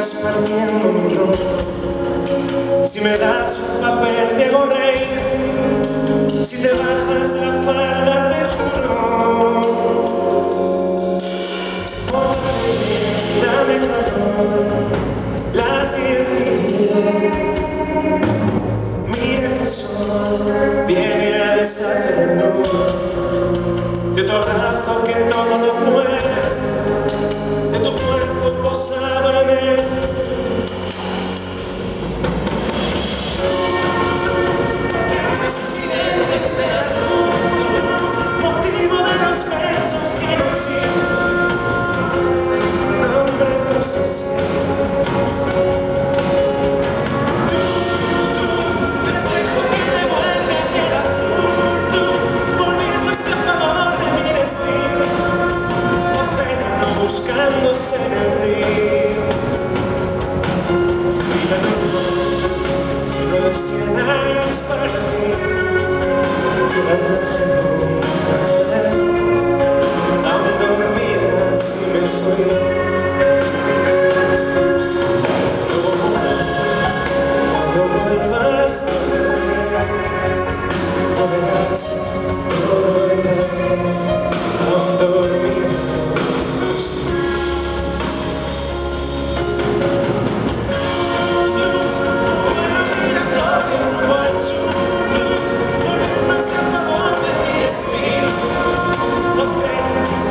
sigas partiendo mi rumbo, si me das un papel te hago reír, si te bajas la falda te juro, dame calor, las 10:10. Mira que el sol viene a deshacer el nudo de tu abrazo que todo lo muere, de tu cuerpo posado en él. Motivo de los besos que no siento, nombre posesivo. Reflejo que devuelve aquel azul, tú volviéndose a favor de mi destino, océano buscándose en el río. Mira no hay 100 años para mí, que la traje nunca fue, aún dormida si me fui. Cuando vuelvas no verás todo el aire, aún dormida.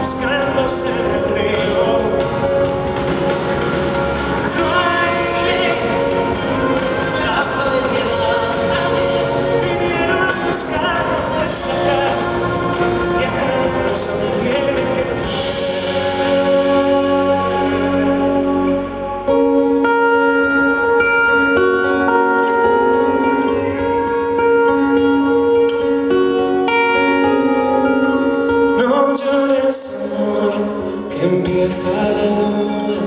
Buscándose en el río, no hay plaza de piedad. Vinieron a buscarnos de esta casa y acá no saben quién empieza la duda,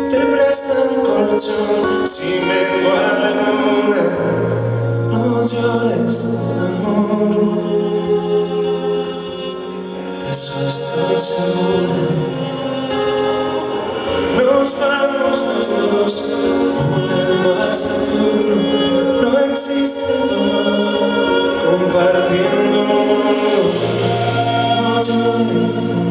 te prestan colchón si mengua la luna. No llores, amor, de eso estoy segura. Nos vamos los dos volando a Saturno. No existe dolor compartiendo un mundo. No llores, amor.